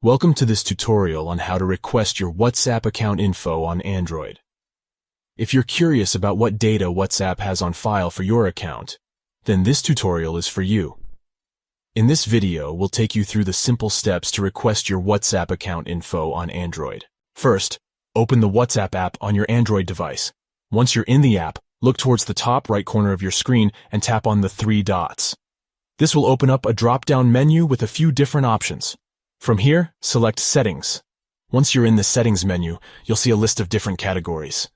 Welcome to this tutorial on how to request your WhatsApp account info on Android. If you're curious about what data WhatsApp has on file for your account, then this tutorial is for you. In this video, we'll take you through the simple steps to request your WhatsApp account info on Android. First, open the WhatsApp app on your Android device. Once you're in the app, look towards the top right corner of your screen and tap on the three dots. This will open up a drop-down menu with a few different options. From here, select Settings. Once you're in the Settings menu, you'll see a list of different categories.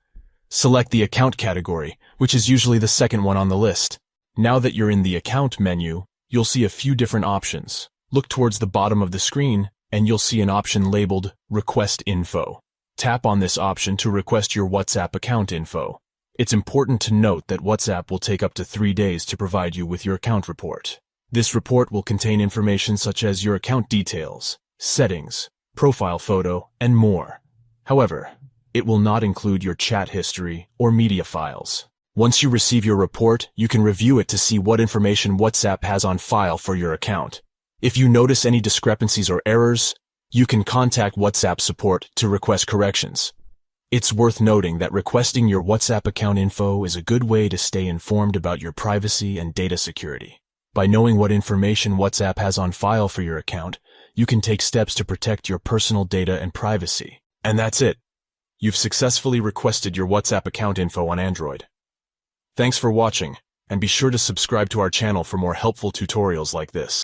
Select the Account category, which is usually the second one on the list. Now that you're in the Account menu, you'll see a few different options. Look towards the bottom of the screen, and you'll see an option labeled Request Info. Tap on this option to request your WhatsApp account info. It's important to note that WhatsApp will take up to 3 days to provide you with your account report. This report will contain information such as your account details, settings, profile photo, and more. However, it will not include your chat history or media files. Once you receive your report, you can review it to see what information WhatsApp has on file for your account. If you notice any discrepancies or errors, you can contact WhatsApp support to request corrections. It's worth noting that requesting your WhatsApp account info is a good way to stay informed about your privacy and data security. By knowing what information WhatsApp has on file for your account, you can take steps to protect your personal data and privacy. And that's it. You've successfully requested your WhatsApp account info on Android. Thanks for watching, and be sure to subscribe to our channel for more helpful tutorials like this.